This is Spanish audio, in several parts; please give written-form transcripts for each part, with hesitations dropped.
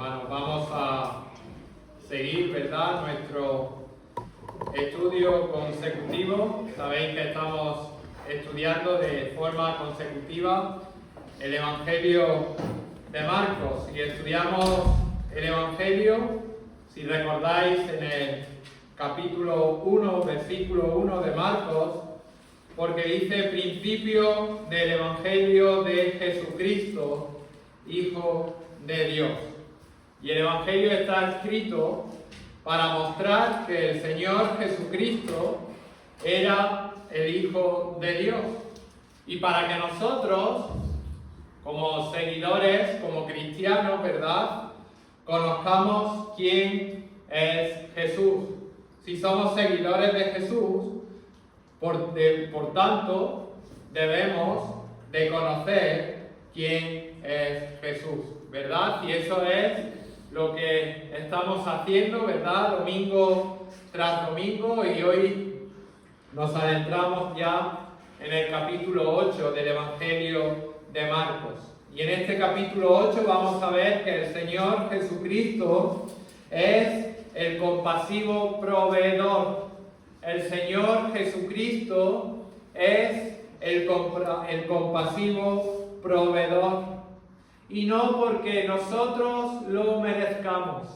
hermanos. Vamos a seguir, ¿verdad?, nuestro estudio consecutivo. Sabéis que estamos estudiando de forma consecutiva el Evangelio de Marcos y estudiamos el Evangelio, si recordáis, en el capítulo 1, versículo 1 de Marcos, porque dice principio del Evangelio de Jesucristo, Hijo de Dios. Y el Evangelio está escrito para mostrar que el Señor Jesucristo era el Hijo de Dios. Y para que nosotros, como seguidores, como cristianos, ¿verdad?, conozcamos quién es Jesús. Si somos seguidores de Jesús, por tanto, debemos de conocer quién es Jesús, ¿verdad? Y eso es lo que estamos haciendo, ¿verdad?, domingo tras domingo, y hoy nos adentramos ya en el capítulo 8 del Evangelio de Marcos. Y en este capítulo 8 vamos a ver que el Señor Jesucristo es el compasivo proveedor. El Señor Jesucristo es el compasivo proveedor. Y no porque nosotros lo merezcamos.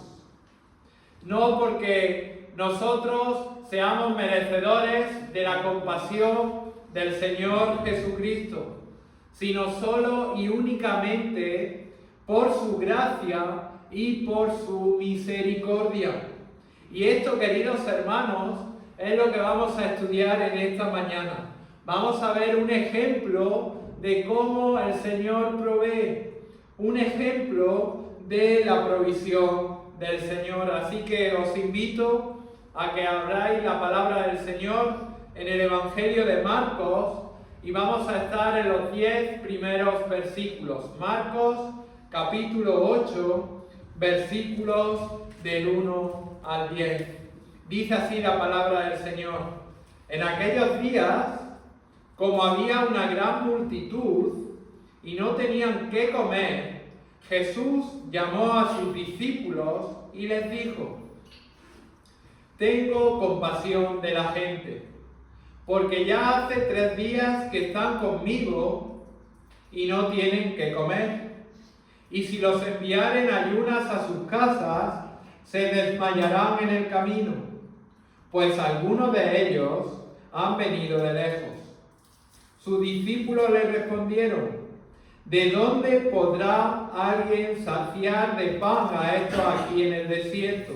No porque nosotros seamos merecedores de la compasión del Señor Jesucristo, sino solo y únicamente por su gracia y por su misericordia. Y esto, queridos hermanos, es lo que vamos a estudiar en esta mañana. Vamos a ver un ejemplo de cómo el Señor provee, un ejemplo de la provisión del Señor. Así que os invito a que abráis la palabra del Señor en el Evangelio de Marcos y vamos a estar en los 10 primeros versículos. Marcos capítulo 8, versículos del 1 al 10. Dice así la palabra del Señor: en aquellos días, como había una gran multitud y no tenían qué comer, Jesús llamó a sus discípulos y les dijo: tengo compasión de la gente, porque ya hace 3 días que están conmigo y no tienen qué comer. Y si los enviaren ayunas a sus casas, se desmayarán en el camino, pues algunos de ellos han venido de lejos. Sus discípulos le respondieron: ¿de dónde podrá alguien saciar de pan a estos aquí en el desierto?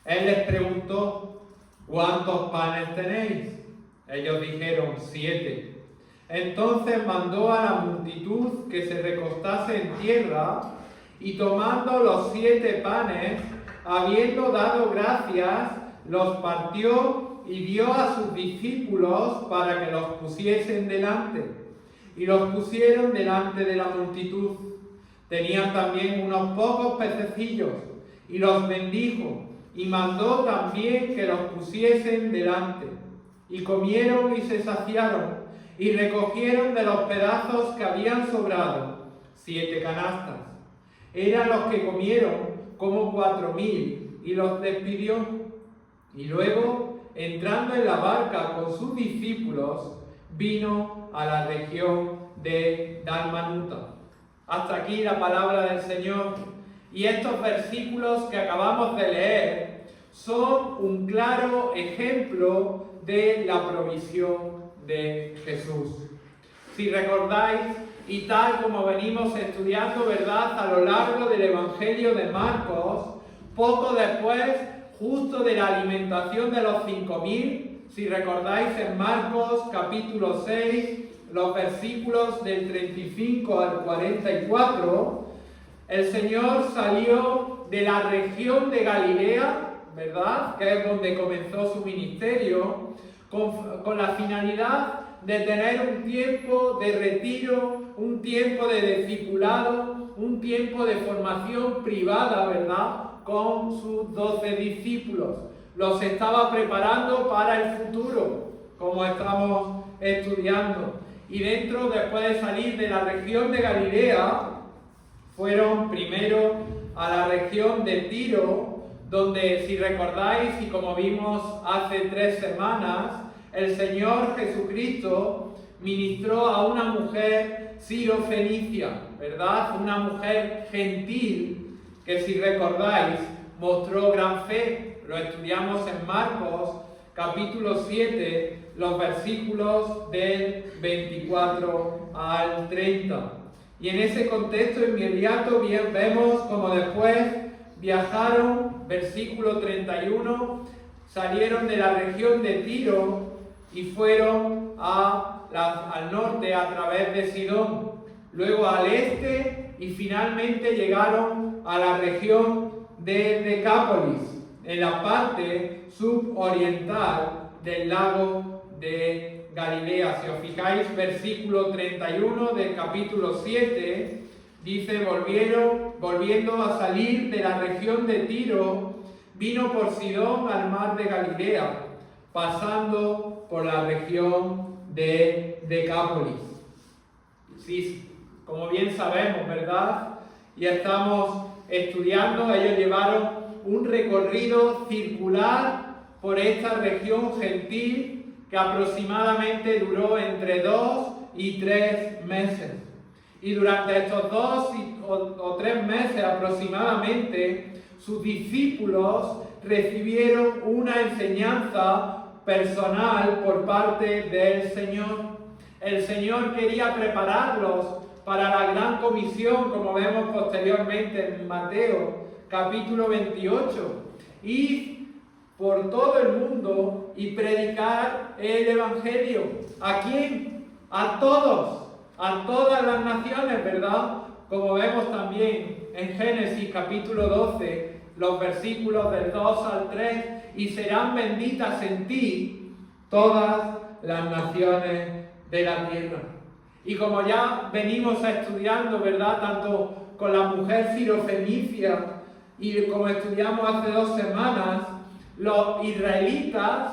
Él les preguntó: ¿cuántos panes tenéis? Ellos dijeron: 7. Entonces mandó a la multitud que se recostase en tierra, y tomando los 7 panes, habiendo dado gracias, los partió y dio a sus discípulos para que los pusiesen delante. Y los pusieron delante de la multitud. Tenían también unos pocos pececillos, y los bendijo, y mandó también que los pusiesen delante. Y comieron y se saciaron, y recogieron de los pedazos que habían sobrado 7 canastas. Eran los que comieron como 4.000, y los despidió. Y luego, entrando en la barca con sus discípulos, vino a la región de Dalmanuta. Hasta aquí la palabra del Señor. Y estos versículos que acabamos de leer son un claro ejemplo de la provisión de Jesús. Si recordáis, y tal como venimos estudiando, ¿verdad?, a lo largo del Evangelio de Marcos, poco después, justo de la alimentación de los 5.000, si recordáis, en Marcos capítulo 6, los versículos del 35 al 44, el Señor salió de la región de Galilea, ¿verdad?, que es donde comenzó su ministerio, con la finalidad de tener un tiempo de retiro, un tiempo de discipulado, un tiempo de formación privada, ¿verdad?, con sus 12 discípulos. Los estaba preparando para el futuro, como estamos estudiando. Y después de salir de la región de Galilea, Fueron primero a la región de Tiro, donde, si recordáis y como vimos hace 3 semanas, el Señor Jesucristo ministró a una mujer sirofenicia, ¿verdad? Una mujer gentil que, si recordáis, mostró gran fe. Lo estudiamos en Marcos, capítulo 7, los versículos del 24 al 30. Y en ese contexto inmediato bien vemos como después viajaron, versículo 31, salieron de la región de Tiro y fueron al norte a través de Sidón, luego al este y finalmente llegaron a la región de Decápolis, en la parte suroriental del lago de Galilea. Si os fijáis, versículo 31 del capítulo 7, dice: volviendo a salir de la región de Tiro, vino por Sidón al mar de Galilea, pasando por la región de Decápolis. Sí, como bien sabemos, ¿verdad? Y estamos estudiando, ellos llevaron un recorrido circular por esta región gentil que aproximadamente duró entre 2 y 3 meses. Y durante estos 2 o 3 meses aproximadamente, sus discípulos recibieron una enseñanza personal por parte del Señor. El Señor quería prepararlos para la gran comisión, como vemos posteriormente en Mateo capítulo 28, y por todo el mundo y predicar el Evangelio. ¿A quién? A todos, a todas las naciones, ¿verdad? Como vemos también en Génesis capítulo 12, los versículos del 2 al 3, y serán benditas en ti todas las naciones de la tierra. Y como ya venimos estudiando, ¿verdad?, tanto con la mujer sirofenicia y como estudiamos hace 2 semanas, los israelitas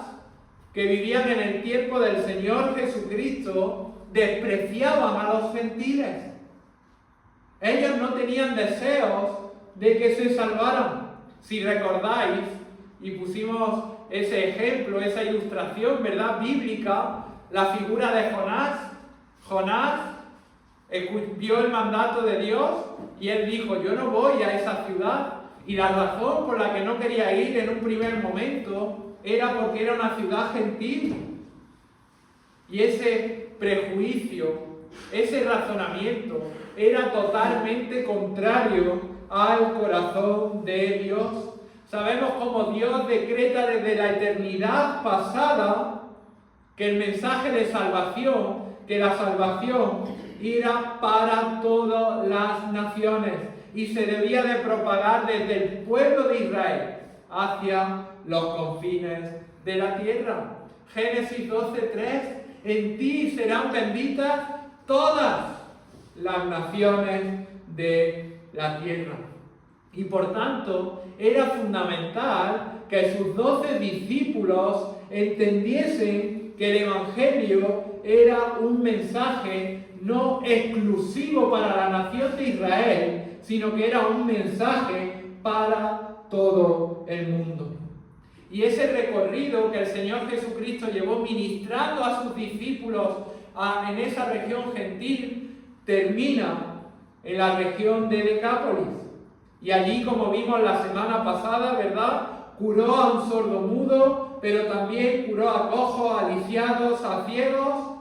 que vivían en el tiempo del Señor Jesucristo despreciaban a los gentiles. Ellos no tenían deseos de que se salvaran. Si recordáis, y pusimos ese ejemplo, esa ilustración, ¿verdad?, bíblica, la figura de Jonás. Jonás vio el mandato de Dios y él dijo: yo no voy a esa ciudad. Y la razón por la que no quería ir en un primer momento era porque era una ciudad gentil. Y ese prejuicio, ese razonamiento, era totalmente contrario al corazón de Dios. Sabemos cómo Dios decreta desde la eternidad pasada que el mensaje de salvación, que la salvación era para todas las naciones y se debía de propagar desde el pueblo de Israel hacia los confines de la tierra. Génesis 12:3: en ti serán benditas todas las naciones de la tierra. Y por tanto, era fundamental que sus 12 discípulos entendiesen que el Evangelio era un mensaje no exclusivo para la nación de Israel, sino que era un mensaje para todo el mundo. Y ese recorrido que el Señor Jesucristo llevó ministrando a sus discípulos en esa región gentil termina en la región de Decápolis. Y allí, como vimos la semana pasada, ¿verdad?, curó a un sordomudo, pero también curó a cojos, a lisiados, a ciegos,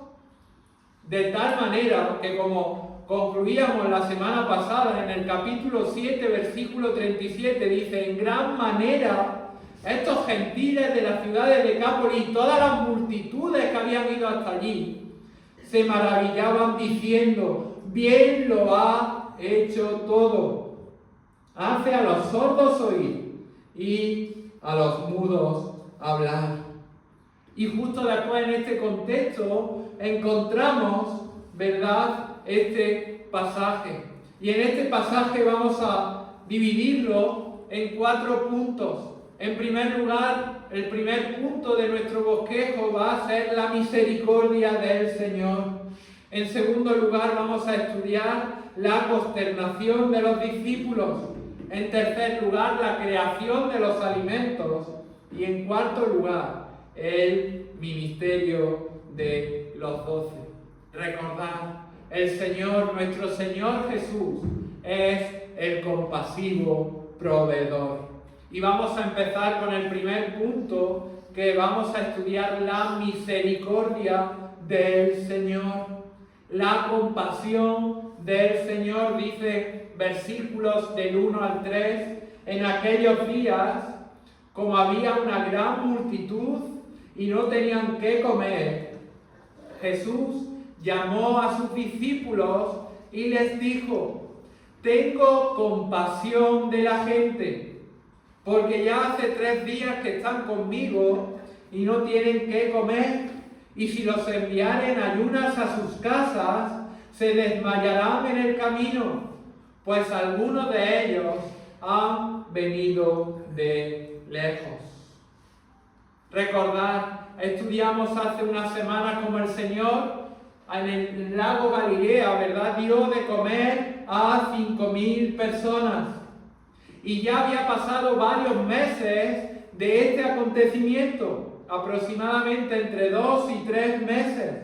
de tal manera que, como concluíamos la semana pasada en el capítulo 7, versículo 37, dice: en gran manera estos gentiles de la ciudad de Decápolis y todas las multitudes que habían ido hasta allí se maravillaban diciendo: bien lo ha hecho todo. Hace a los sordos oír y a los mudos hablar. Y justo después, en este contexto, encontramos, ¿verdad?, este pasaje. Y en este pasaje vamos a dividirlo en 4 puntos. En primer lugar, el primer punto de nuestro bosquejo va a ser la misericordia del Señor. En segundo lugar, vamos a estudiar la consternación de los discípulos. En tercer lugar, la creación de los alimentos. Y en cuarto lugar, el ministerio de los 12. Recordad, el Señor, nuestro Señor Jesús, es el compasivo proveedor. Y vamos a empezar con el primer punto, que vamos a estudiar la misericordia del Señor. La compasión del Señor, dice versículos del 1 al 3, en aquellos días, como había una gran multitud y no tenían qué comer, Jesús llamó a sus discípulos y les dijo: tengo compasión de la gente, porque ya hace 3 días que están conmigo y no tienen qué comer. Y si los enviaren ayunas a sus casas, se desmayarán en el camino, pues algunos de ellos han venido de lejos. Recordad, estudiamos hace unas semanas como el Señor en el lago Galilea, ¿verdad?, dio de comer a 5.000 personas. Y ya había pasado varios meses de este acontecimiento, aproximadamente entre 2 y 3 meses.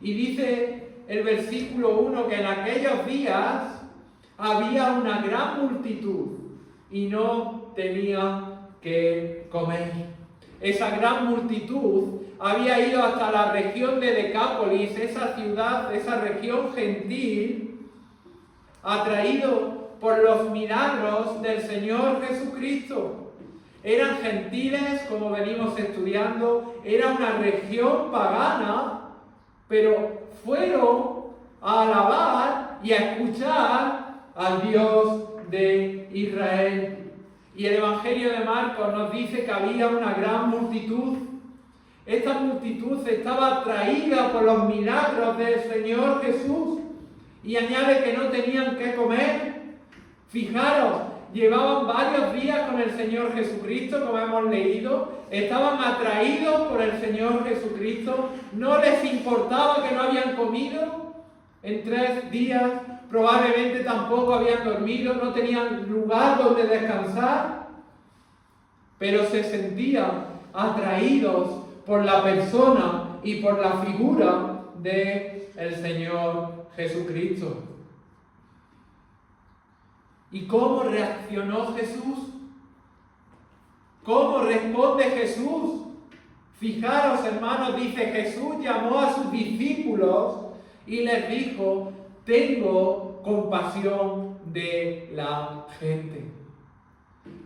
Y dice el versículo 1 que en aquellos días había una gran multitud y no tenían que comer. Esa gran multitud había ido hasta la región de Decápolis, esa ciudad, esa región gentil, atraído por los milagros del Señor Jesucristo. Eran gentiles, como venimos estudiando, era una región pagana, pero fueron a alabar y a escuchar al Dios de Israel. Y el Evangelio de Marcos nos dice que había una gran multitud. Esta multitud estaba atraída por los milagros del Señor Jesús. Y añade que no tenían qué comer. Fijaros, llevaban varios días con el Señor Jesucristo, como hemos leído, estaban atraídos por el Señor Jesucristo, no les importaba que no habían comido en 3 días, probablemente tampoco habían dormido, no tenían lugar donde descansar, pero se sentían atraídos por la persona y por la figura del Señor Jesucristo. ¿Y cómo reaccionó Jesús? ¿Cómo responde Jesús? Fijaros, hermanos, dice: Jesús llamó a sus discípulos y les dijo: tengo compasión de la gente.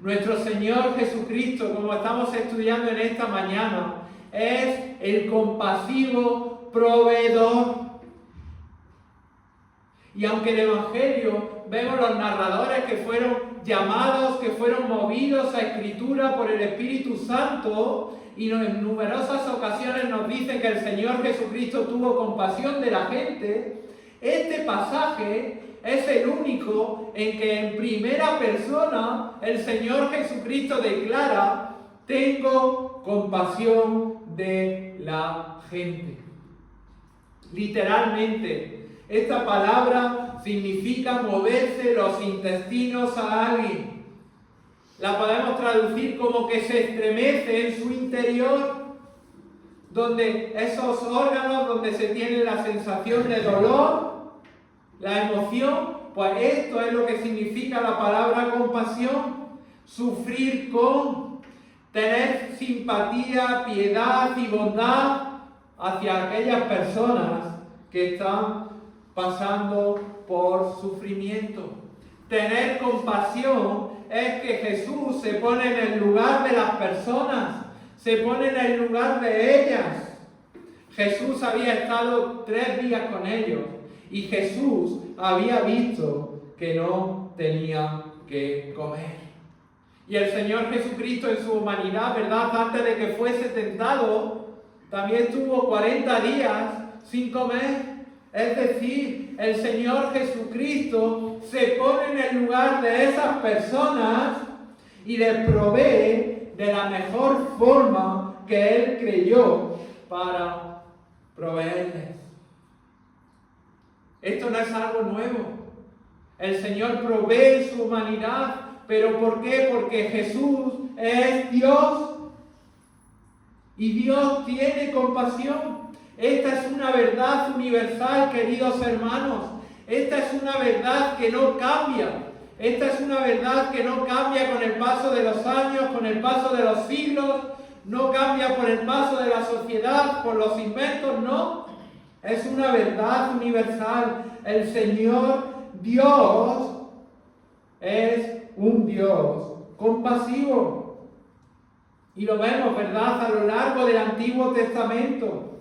Nuestro Señor Jesucristo, como estamos estudiando en esta mañana, es el compasivo proveedor. Y aunque en el Evangelio vemos los narradores que fueron llamados, que fueron movidos a escritura por el Espíritu Santo, y en numerosas ocasiones nos dice que el Señor Jesucristo tuvo compasión de la gente, este pasaje es el único en que en primera persona el Señor Jesucristo declara: tengo compasión de la gente. Literalmente, esta palabra significa moverse los intestinos a alguien. La podemos traducir como que se estremece en su interior, donde esos órganos donde se tiene la sensación de dolor, la emoción, pues esto es lo que significa la palabra compasión. Sufrir con, tener simpatía, piedad y bondad hacia aquellas personas que están pasando por sufrimiento. Tener compasión es que Jesús se pone en el lugar de las personas, se pone en el lugar de ellas. Jesús había estado 3 días con ellos y Jesús había visto que no tenían que comer. Y el Señor Jesucristo en su humanidad, ¿verdad?, antes de que fuese tentado, también estuvo 40 días sin comer. Es decir, el Señor Jesucristo se pone en el lugar de esas personas y les provee de la mejor forma que Él creyó para proveerles. Esto no es algo nuevo. El Señor provee su humanidad. ¿Pero por qué? Porque Jesús es Dios. Y Dios tiene compasión. Esta es una verdad universal, queridos hermanos. Esta es una verdad que no cambia. Esta es una verdad que no cambia con el paso de los años, con el paso de los siglos. No cambia por el paso de la sociedad, por los inventos, no. Es una verdad universal. El Señor Dios es un Dios compasivo. Y lo vemos, ¿verdad?, a lo largo del Antiguo Testamento.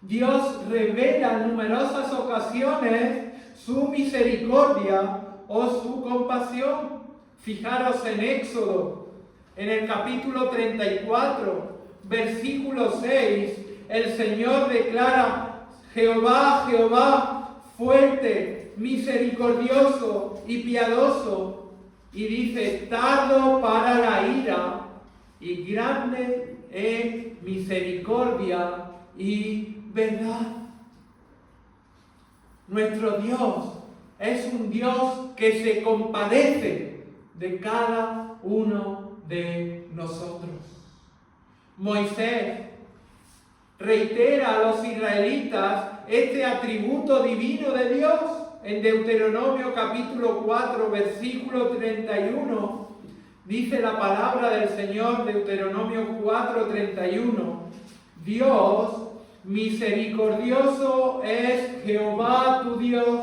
Dios revela en numerosas ocasiones su misericordia o su compasión. Fijaros en Éxodo, en el capítulo 34, versículo 6, el Señor declara: Jehová, Jehová, fuerte, misericordioso y piadoso. Y dice: tardo para la ira y grande en misericordia y verdad. Nuestro Dios es un Dios que se compadece de cada uno de nosotros. Moisés reitera a los israelitas este atributo divino de Dios en Deuteronomio capítulo 4, versículo 31. Dice la palabra del Señor, Deuteronomio 4, 31. Dios misericordioso es Jehová tu Dios.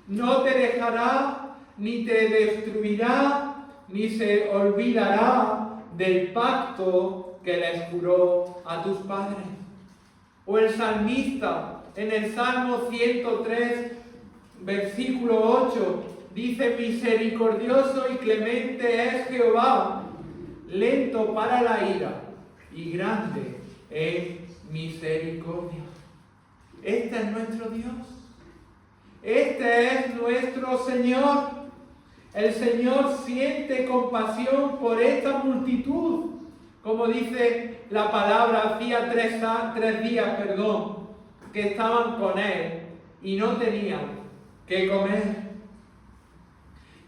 No te dejará, ni te destruirá, ni se olvidará del pacto que les juró a tus padres. O el salmista en el Salmo 103, versículo 8, dice: misericordioso y clemente es Jehová, lento para la ira y grande en misericordia. Este es nuestro Dios. Este es nuestro Señor. El Señor siente compasión por esta multitud. Como dice la palabra, hacía tres días, que estaban con Él y no tenían que comer.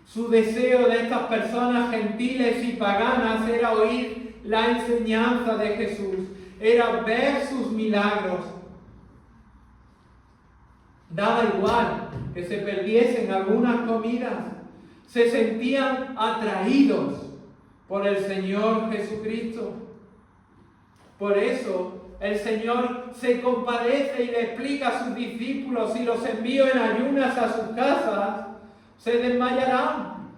Su deseo de estas personas gentiles y paganas era oír la enseñanza de Jesús, era ver sus milagros. Daba igual que se perdiesen algunas comidas, se sentían atraídos por el Señor Jesucristo. Por eso el Señor se compadece y le explica a sus discípulos: si los envío en ayunas a sus casas, se desmayarán.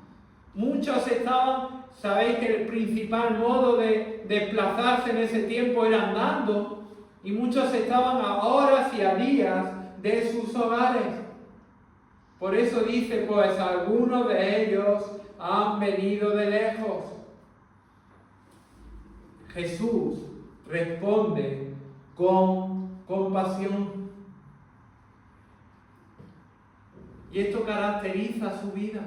Muchos estaban, sabéis que el principal modo de desplazarse en ese tiempo era andando, y muchos estaban a horas y a días de sus hogares. Por eso dice: pues algunos de ellos han venido de lejos. Jesús responde con compasión. Y esto caracteriza su vida.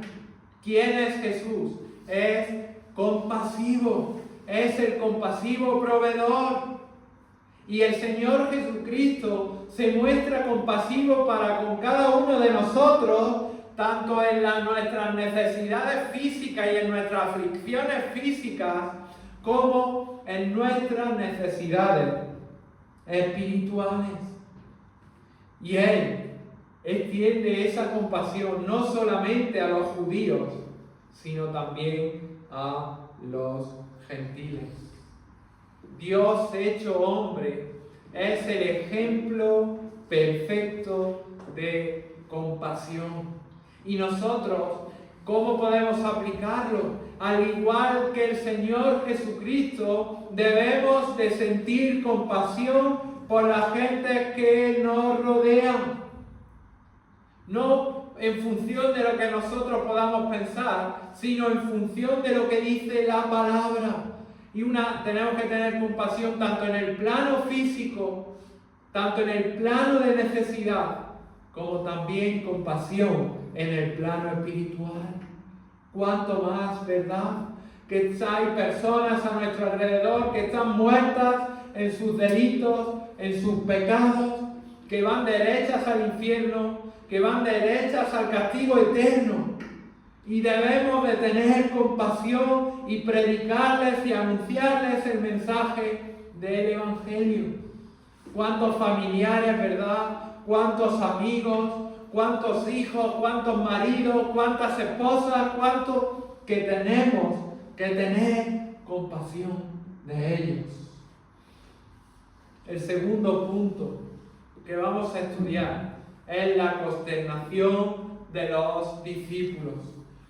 ¿Quién es Jesús? Es compasivo. Es el compasivo proveedor. Y el Señor Jesucristo se muestra compasivo para con cada uno de nosotros, tanto en nuestras necesidades físicas y en nuestras aflicciones físicas, como en nuestras necesidades espirituales. Y Él extiende esa compasión no solamente a los judíos, sino también a los gentiles. Dios hecho hombre es el ejemplo perfecto de compasión. Y nosotros, ¿cómo podemos aplicarlo? Al igual que el Señor Jesucristo, debemos de sentir compasión por la gente que nos rodea. No en función de lo que nosotros podamos pensar, sino en función de lo que dice la palabra. Y tenemos que tener compasión tanto en el plano físico, tanto en el plano de necesidad, como también compasión en el plano espiritual. Cuanto más, ¿verdad? Que hay personas a nuestro alrededor que están muertas en sus delitos, en sus pecados, que van derechas al infierno, que van derechas al castigo eterno. Y debemos de tener compasión y predicarles y anunciarles el mensaje del Evangelio. Cuántos familiares, ¿verdad? Cuántos amigos, cuántos hijos, cuántos maridos, cuántas esposas, cuántos que tenemos que tener compasión de ellos. El segundo punto que vamos a estudiar es la consternación de los discípulos.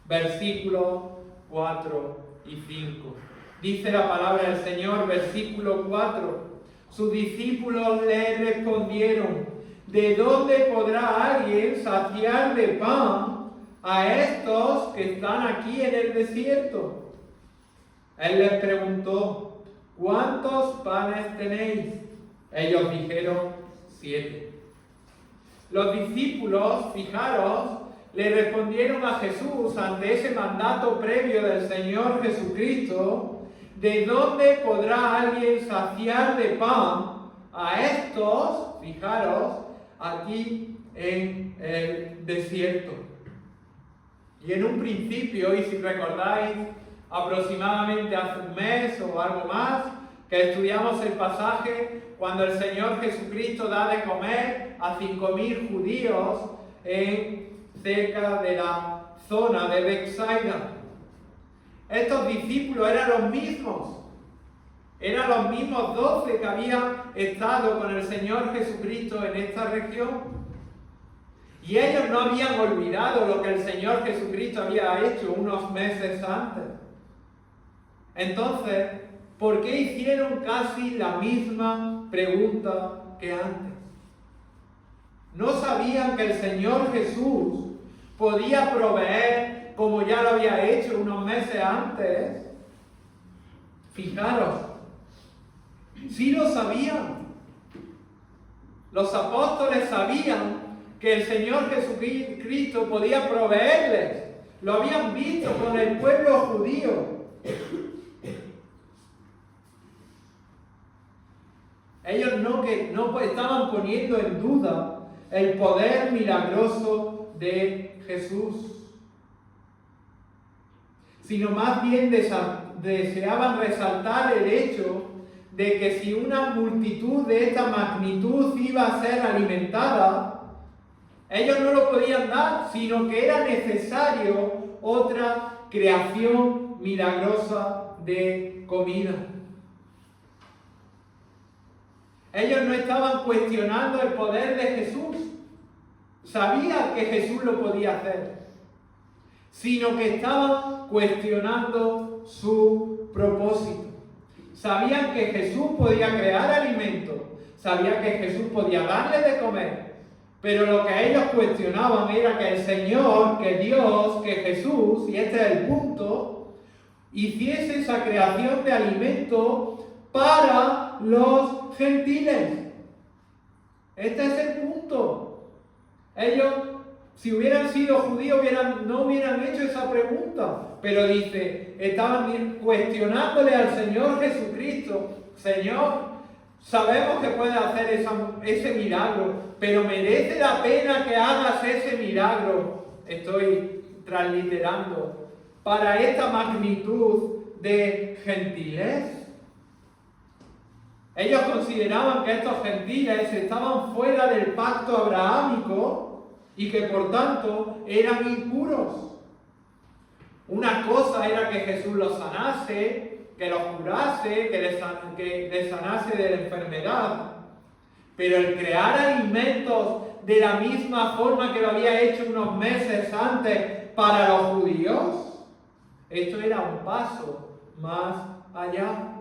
Versículos 4 y 5. Dice la palabra del Señor, versículo 4. Sus discípulos le respondieron: ¿de dónde podrá alguien saciar de pan a estos que están aquí en el desierto? Él les preguntó: ¿cuántos panes tenéis? Ellos dijeron: 7. Los discípulos, fijaros, le respondieron a Jesús ante ese mandato previo del Señor Jesucristo: ¿de dónde podrá alguien saciar de pan a estos, fijaros, aquí en el desierto? Y en un principio, y si recordáis, aproximadamente hace un mes o algo más, que estudiamos el pasaje cuando el Señor Jesucristo da de comer a 5.000 judíos cerca de la zona de Betsaida. Estos discípulos eran los mismos 12 que habían estado con el Señor Jesucristo en esta región. Y ellos no habían olvidado lo que el Señor Jesucristo había hecho unos meses antes. Entonces, ¿por qué hicieron casi la misma pregunta que antes? ¿No sabían que el Señor Jesús podía proveer como ya lo había hecho unos meses antes? Fijaros, sí lo sabían. Los apóstoles sabían que el Señor Jesucristo podía proveerles. Lo habían visto con el pueblo judío. Ellos no estaban poniendo en duda el poder milagroso de Jesús, sino más bien deseaban resaltar el hecho de que si una multitud de esta magnitud iba a ser alimentada, ellos no lo podían dar, sino que era necesario otra creación milagrosa de comida. Ellos no estaban cuestionando el poder de Jesús. Sabían que Jesús lo podía hacer, sino que estaban cuestionando su propósito. Sabían que Jesús podía crear alimento, sabían que Jesús podía darles de comer, pero lo que ellos cuestionaban era que el Señor, que Dios, que Jesús, y este es el punto, hiciese esa creación de alimento para los gentiles. Este es el punto. Ellos, si hubieran sido judíos, no hubieran hecho esa pregunta. Pero dice, estaban cuestionándole al Señor Jesucristo: Señor, sabemos que puedes hacer ese milagro, pero ¿merece la pena que hagas ese milagro? Estoy transliterando. Para esta magnitud de gentiles. Ellos consideraban que estos gentiles estaban fuera del pacto abrahámico y que por tanto eran impuros. Una cosa era que Jesús los sanase, que los curase, que les sanase de la enfermedad. Pero el crear alimentos de la misma forma que lo había hecho unos meses antes para los judíos, esto era un paso más allá.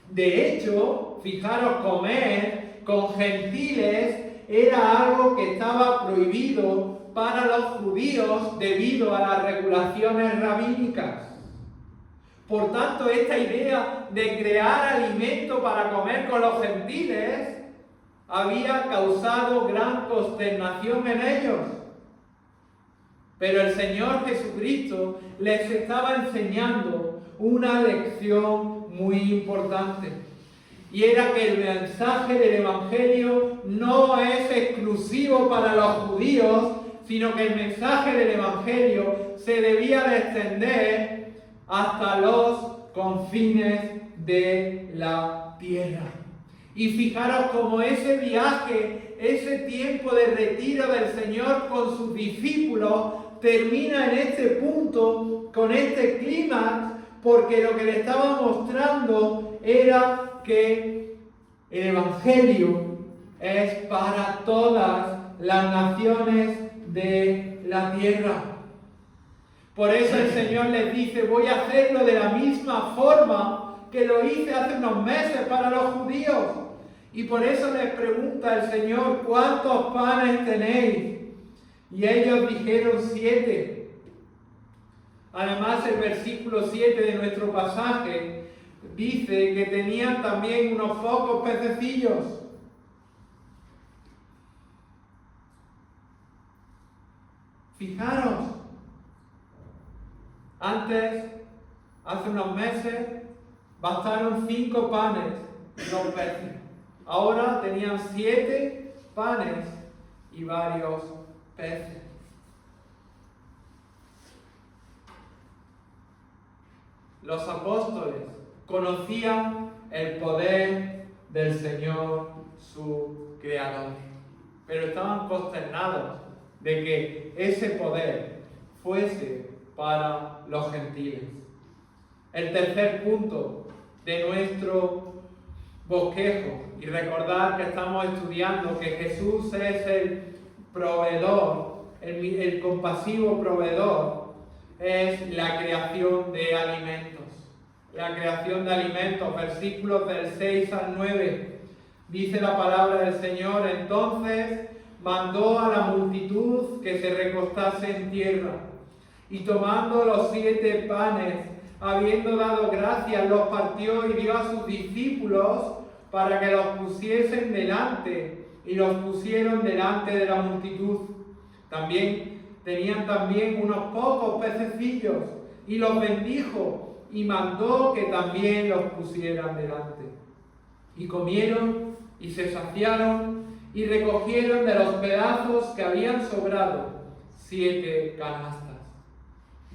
De hecho, fijaros, comer con gentiles era algo que estaba prohibido para los judíos debido a las regulaciones rabínicas. Por tanto, esta idea de crear alimento para comer con los gentiles había causado gran consternación en ellos. Pero el Señor Jesucristo les estaba enseñando una lección muy importante. Y era que el mensaje del Evangelio no es exclusivo para los judíos, sino que el mensaje del Evangelio se debía de extender hasta los confines de la tierra. Y fijaros cómo ese viaje, ese tiempo de retiro del Señor con sus discípulos termina en este punto, con este clímax, porque lo que le estaba mostrando era que el Evangelio es para todas las naciones de la tierra. Por eso el Señor les dice, voy a hacerlo de la misma forma que lo hice hace unos meses para los judíos. Y por eso les pregunta el Señor, ¿cuántos panes tenéis? Y ellos dijeron 7. Además, el versículo 7 de nuestro pasaje dice que tenían también unos pocos pececillos. Fijaros, antes, hace unos meses, bastaron 5 panes y 2 peces. Ahora tenían 7 panes y varios peces. Los apóstoles conocían el poder del Señor, su Creador, pero estaban consternados de que ese poder fuese para los gentiles. El tercer punto de nuestro bosquejo, y recordar que estamos estudiando que Jesús es el proveedor, el compasivo proveedor, es la creación de alimentos. La creación de alimentos, versículos del 6 al 9, dice la palabra del Señor, entonces mandó a la multitud que se recostase en tierra, y tomando los 7 panes, habiendo dado gracias, los partió y dio a sus discípulos para que los pusiesen delante, y los pusieron delante de la multitud. Tenían también unos pocos pececillos, y los bendijo, y mandó que también los pusieran delante. Y comieron, y se saciaron, y recogieron de los pedazos que habían sobrado 7 canastas.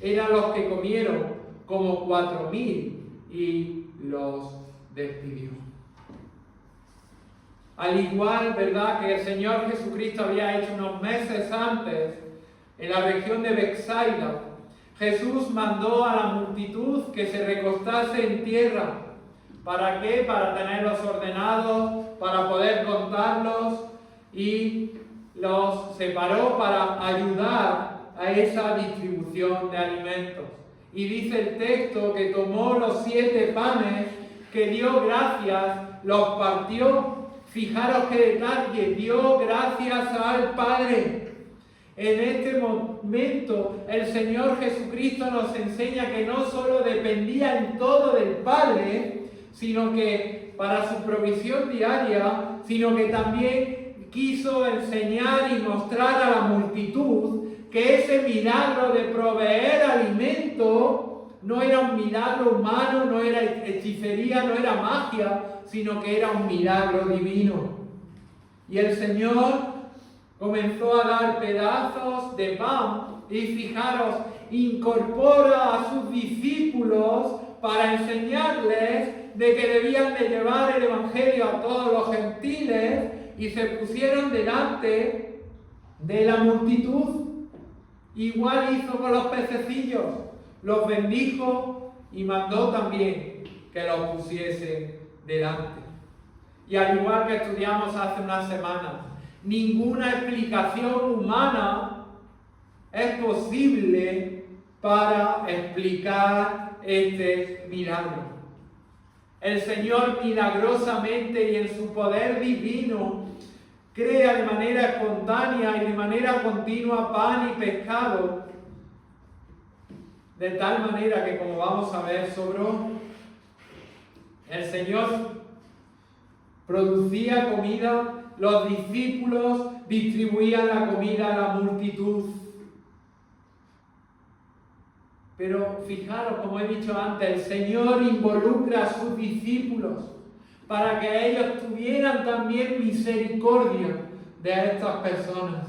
Eran los que comieron como 4.000, y los despidió. Al igual, ¿verdad?, que el Señor Jesucristo había hecho unos meses antes en la región de Betsaida, Jesús mandó a la multitud que se recostase en tierra. ¿Para qué? Para tenerlos ordenados, para poder contarlos, y los separó para ayudar a esa distribución de alimentos. Y dice el texto que tomó los 7 panes, que dio gracias, los partió. Fijaros qué detalle, dio gracias al Padre. En este momento el Señor Jesucristo nos enseña que no solo dependía en todo del Padre, sino que para su provisión diaria, sino que también quiso enseñar y mostrar a la multitud que ese milagro de proveer alimento no era un milagro humano, no era hechicería, no era magia, sino que era un milagro divino. Y el Señor comenzó a dar pedazos de pan y, fijaros, incorpora a sus discípulos para enseñarles de que debían de llevar el Evangelio a todos los gentiles, y se pusieron delante de la multitud. Igual hizo con los pececillos, los bendijo y mandó también que los pusiesen delante. Y al igual que estudiamos hace unas semanas, ninguna explicación humana es posible para explicar este milagro. El Señor milagrosamente y en su poder divino crea de manera espontánea y de manera continua pan y pescado, de tal manera que, como vamos a ver, sobró. El Señor producía comida, los discípulos distribuían la comida a la multitud. Pero fijaros, como he dicho antes, el Señor involucra a sus discípulos, para que ellos tuvieran también misericordia de estas personas.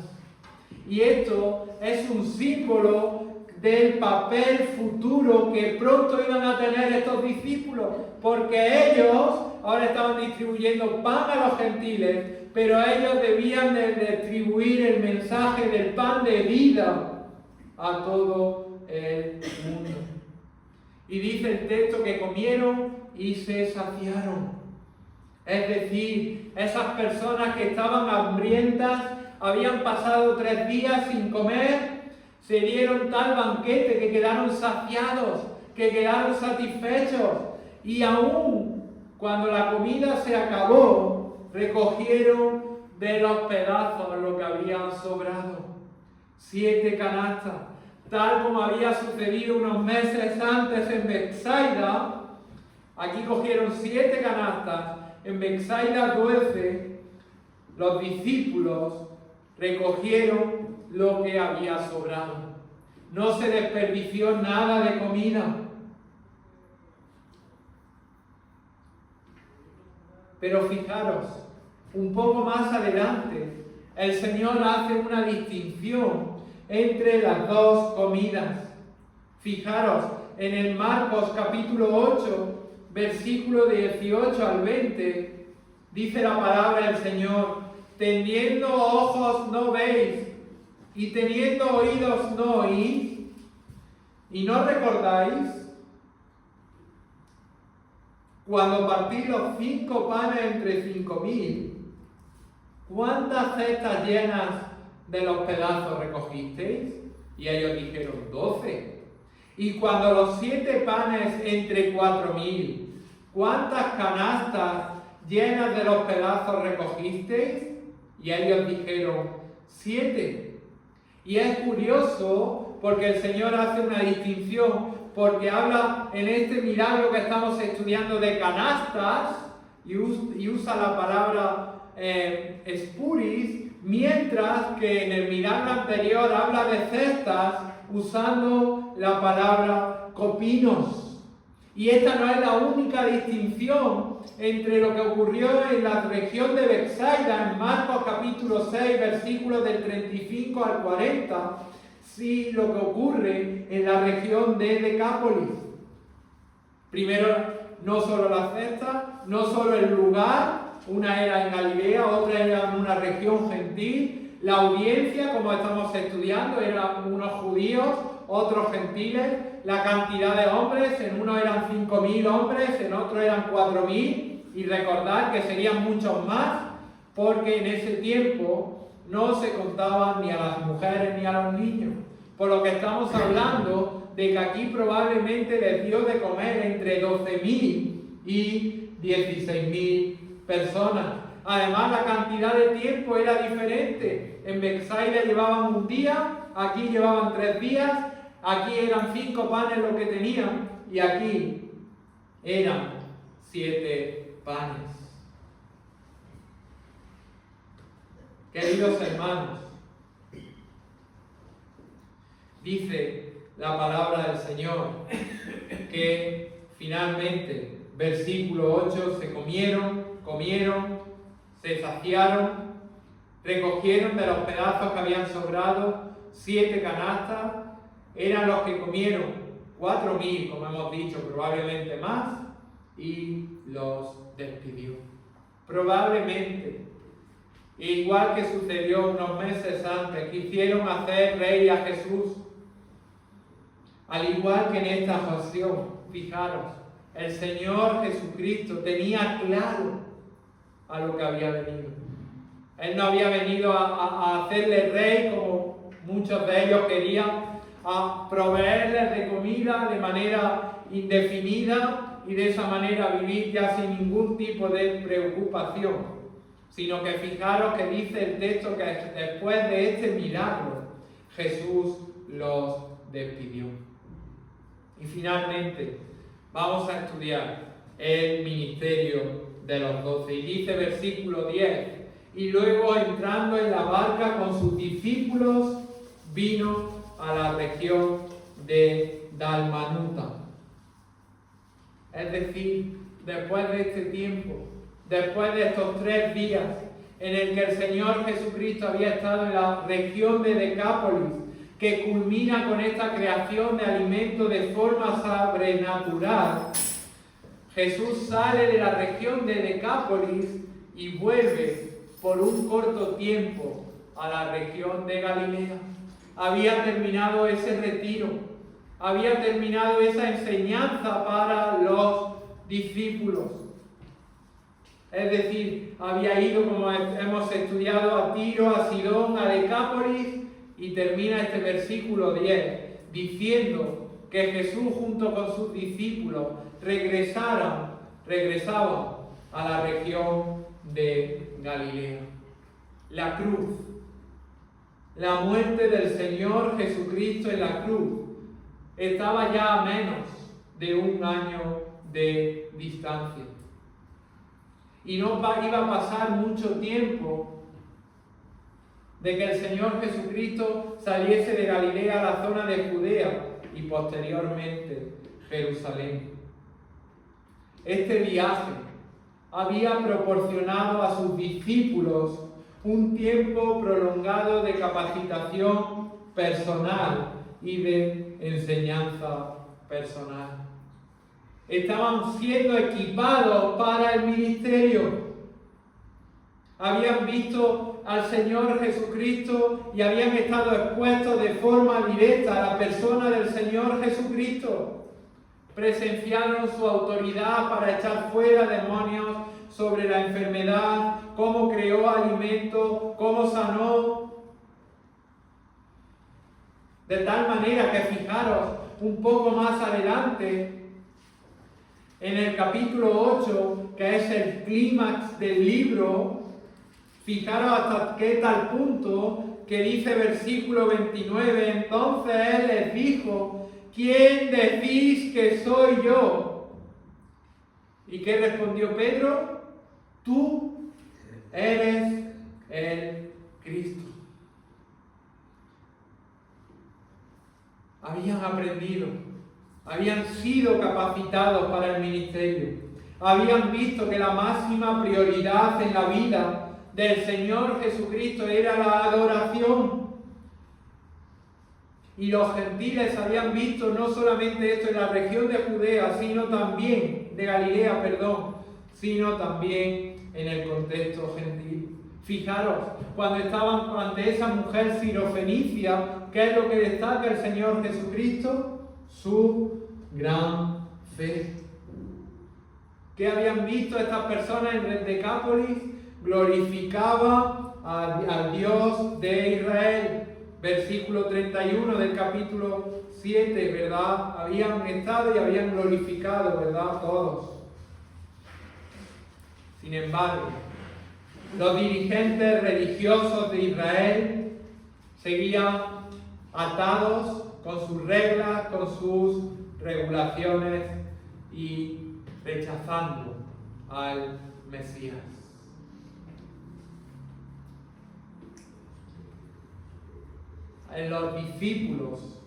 Y esto es un símbolo del papel futuro que pronto iban a tener estos discípulos, porque ellos ahora estaban distribuyendo pan a los gentiles, pero ellos debían de distribuir el mensaje del pan de vida a todo el mundo. Y dice el texto que comieron y se saciaron. Es decir, esas personas que estaban hambrientas, habían pasado 3 días sin comer, se dieron tal banquete que quedaron saciados, que quedaron satisfechos. Y aún cuando la comida se acabó, recogieron de los pedazos lo que había sobrado. 7 canastas, tal como había sucedido unos meses antes en Betsaida. Aquí cogieron 7 canastas. En Betsaida 12, los discípulos recogieron lo que había sobrado. No se desperdició nada de comida. Pero fijaros, un poco más adelante, el Señor hace una distinción entre las dos comidas. Fijaros, en el Marcos capítulo 8, versículo 18 al 20, dice la palabra del Señor: teniendo ojos no veis, y teniendo oídos no oís, y no recordáis cuando partí los 5 panes entre 5.000, ¿cuántas cestas llenas de los pedazos recogisteis? Y ellos dijeron 12. Y cuando los 7 panes entre 4.000, ¿cuántas canastas llenas de los pedazos recogisteis? Y ellos dijeron 7. Y es curioso porque el Señor hace una distinción, porque habla en este milagro que estamos estudiando de canastas y usa la palabra espuris, mientras que en el milagro anterior habla de cestas usando la palabra copinos. Y esta no es la única distinción entre lo que ocurrió en la región de Betsaida, en Marcos capítulo 6, versículos del 35 al 40, sí lo que ocurre en la región de Decápolis. Primero, no solo la cesta, no solo el lugar, una era en Galilea, otra era en una región gentil. La audiencia, como estamos estudiando, eran unos judíos, otros gentiles. La cantidad de hombres, en uno eran 5.000 hombres, en otro eran 4.000. Y recordad que serían muchos más, porque en ese tiempo no se contaban ni a las mujeres ni a los niños. Por lo que estamos hablando de que aquí probablemente les dio de comer entre 12.000 y 16.000 personas. Además, la cantidad de tiempo era diferente. En Betsaida llevaban un día, aquí llevaban 3 días, aquí eran 5 panes lo que tenían y aquí eran 7 panes. Queridos hermanos, dice la palabra del Señor que finalmente, versículo 8, se comieron, se saciaron, recogieron de los pedazos que habían sobrado 7 canastas, eran los que comieron 4.000, como hemos dicho, probablemente más, y los despidió. Probablemente, igual que sucedió unos meses antes, quisieron hacer rey a Jesús. Al igual que en esta ocasión, fijaros, el Señor Jesucristo tenía claro a lo que había venido. Él no había venido a hacerle rey como muchos de ellos querían, a proveerles de comida de manera indefinida y de esa manera vivir ya sin ningún tipo de preocupación, sino que fijaros que dice el texto que después de este milagro Jesús los despidió. Y finalmente vamos a estudiar el ministerio de los 12. Y dice versículo 10: y luego entrando en la barca con sus discípulos, vino a la región de Dalmanuta. Es decir, después de este tiempo, después de estos 3 días en el que el Señor Jesucristo había estado en la región de Decápolis, que culmina con esta creación de alimento de forma sobrenatural, Jesús sale de la región de Decápolis y vuelve por un corto tiempo a la región de Galilea. Había terminado ese retiro, había terminado esa enseñanza para los discípulos. Es decir, había ido, como hemos estudiado, a Tiro, a Sidón, a Decápolis, y termina este versículo 10 diciendo que Jesús junto con sus discípulos regresaban a la región de Galilea. La cruz, la muerte del Señor Jesucristo en la cruz, estaba ya a menos de 1 año de distancia. Y no iba a pasar mucho tiempo de que el Señor Jesucristo saliese de Galilea a la zona de Judea y posteriormente Jerusalén. Este viaje había proporcionado a sus discípulos un tiempo prolongado de capacitación personal y de enseñanza personal. Estaban siendo equipados para el ministerio. Habían visto al Señor Jesucristo y habían estado expuestos de forma directa a la persona del Señor Jesucristo. Presenciaron su autoridad para echar fuera demonios, sobre la enfermedad, cómo creó alimento, cómo sanó. De tal manera que, fijaros, un poco más adelante, en el capítulo 8, que es el clímax del libro, fijaros hasta qué tal punto que dice versículo 29, entonces él les dijo, ¿quién decís que soy yo? ¿Y qué respondió Pedro? Tú eres el Cristo. Habían aprendido, habían sido capacitados para el ministerio, habían visto que la máxima prioridad en la vida del Señor Jesucristo era la adoración. Y los gentiles habían visto no solamente esto en la región de Judea, sino también, de Galilea, sino también en el contexto gentil. Fijaros, cuando estaban ante esa mujer sirofenicia, ¿qué es lo que destaca el Señor Jesucristo? Su gran fe. ¿Qué habían visto estas personas en Decápolis? Glorificaba al Dios de Israel. Versículo 31 del capítulo 7, ¿verdad? Habían estado y habían glorificado, ¿verdad? Todos. Sin embargo, los dirigentes religiosos de Israel seguían atados con sus reglas, con sus regulaciones y rechazando al Mesías. Los discípulos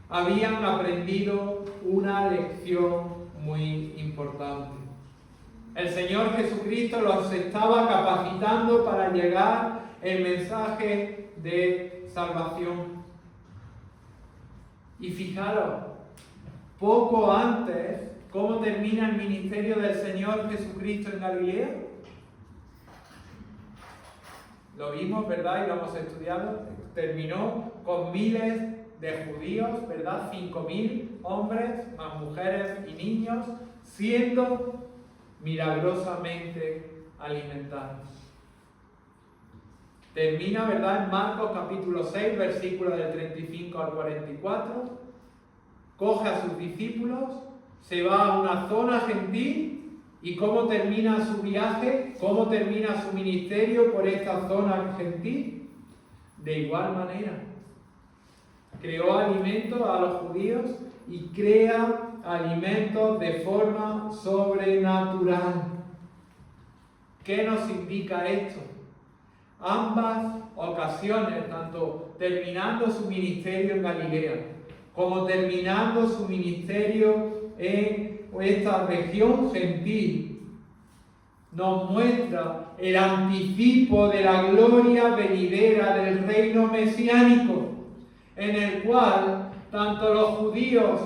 habían aprendido una lección muy importante. El Señor Jesucristo los estaba capacitando para llegar el mensaje de salvación. Y fijaros, poco antes, ¿cómo termina el ministerio del Señor Jesucristo en Galilea? Lo vimos, ¿verdad? Y lo hemos estudiado. Terminó con miles de judíos, ¿verdad? 5.000 hombres, más mujeres y niños, siendo milagrosamente alimentados. Termina, ¿verdad? En Marcos capítulo 6, versículos del 35 al 44. Coge a sus discípulos, se va a una zona gentil. ¿Y cómo termina su viaje? ¿Cómo termina su ministerio por esta zona gentil? De igual manera, creó alimentos a los judíos y crea alimentos de forma sobrenatural. ¿Qué nos indica esto? Ambas ocasiones, tanto terminando su ministerio en Galilea, como terminando su ministerio en esta región gentil, nos muestra el anticipo de la gloria venidera del reino mesiánico, en el cual tanto los judíos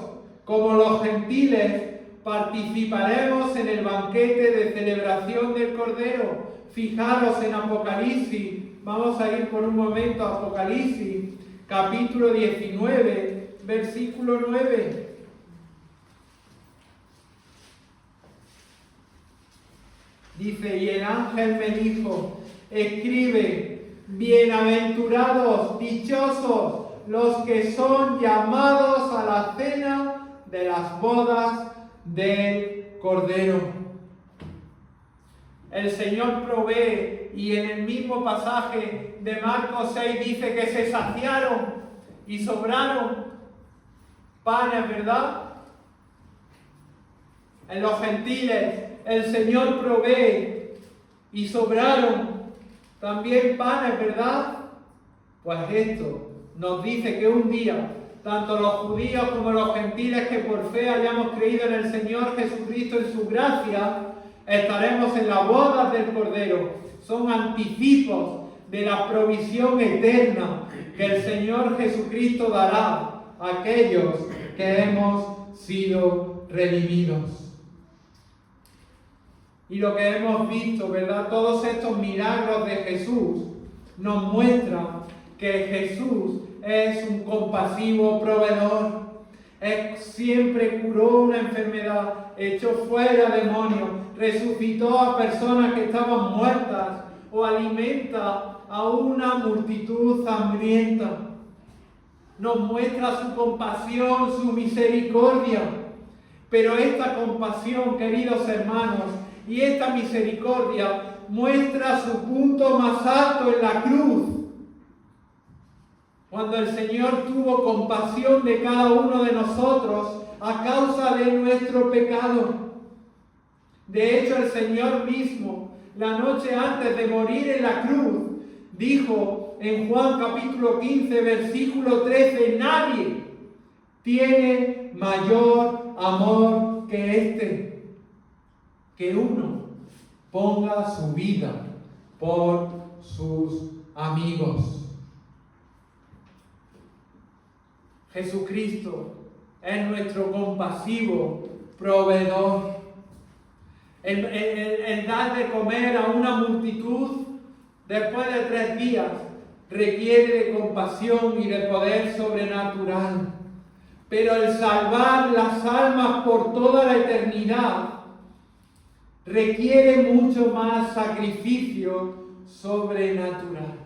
como los gentiles participaremos en el banquete de celebración del Cordero. Fijaros en Apocalipsis, vamos a ir por un momento a Apocalipsis, capítulo 19, versículo 9. Dice, y el ángel me dijo, escribe, bienaventurados, dichosos, los que son llamados a la cena de las bodas del Cordero. El Señor provee, y en el mismo pasaje de Marcos 6 dice que se saciaron y sobraron panes, ¿verdad? En los gentiles el Señor provee y sobraron también panes, ¿verdad? Pues esto nos dice que un día, tanto los judíos como los gentiles que por fe hayamos creído en el Señor Jesucristo en su gracia, estaremos en las bodas del Cordero. Son anticipos de la provisión eterna que el Señor Jesucristo dará a aquellos que hemos sido redimidos. Y lo que hemos visto, ¿verdad? Todos estos milagros de Jesús nos muestran que Jesús es un compasivo proveedor. Siempre curó una enfermedad, echó fuera demonios, resucitó a personas que estaban muertas o alimenta a una multitud hambrienta. Nos muestra su compasión, su misericordia. Pero esta compasión, queridos hermanos, y esta misericordia muestra su punto más alto en la cruz. Cuando el Señor tuvo compasión de cada uno de nosotros a causa de nuestro pecado. De hecho, el Señor mismo, la noche antes de morir en la cruz, dijo en Juan capítulo 15, versículo 13, nadie tiene mayor amor que este, que uno ponga su vida por sus amigos. Jesucristo es nuestro compasivo proveedor. El dar de comer a una multitud después de 3 días requiere de compasión y de poder sobrenatural. Pero el salvar las almas por toda la eternidad requiere mucho más sacrificio sobrenatural.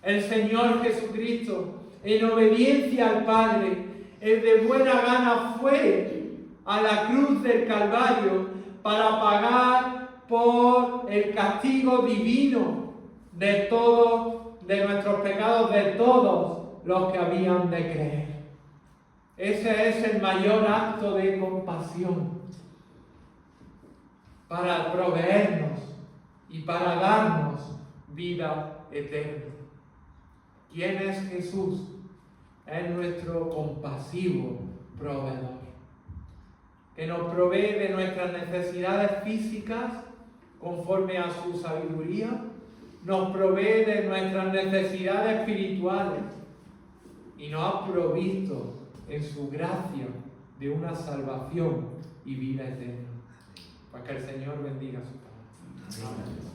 El Señor Jesucristo, en obediencia al Padre, el de buena gana fue a la cruz del Calvario para pagar por el castigo divino de todos, de nuestros pecados, de todos los que habían de creer. Ese es el mayor acto de compasión para proveernos y para darnos vida eterna. ¿Quién es Jesús? Es nuestro compasivo proveedor, que nos provee de nuestras necesidades físicas conforme a su sabiduría, nos provee de nuestras necesidades espirituales y nos ha provisto en su gracia de una salvación y vida eterna. Para que el Señor bendiga su palabra. Amén.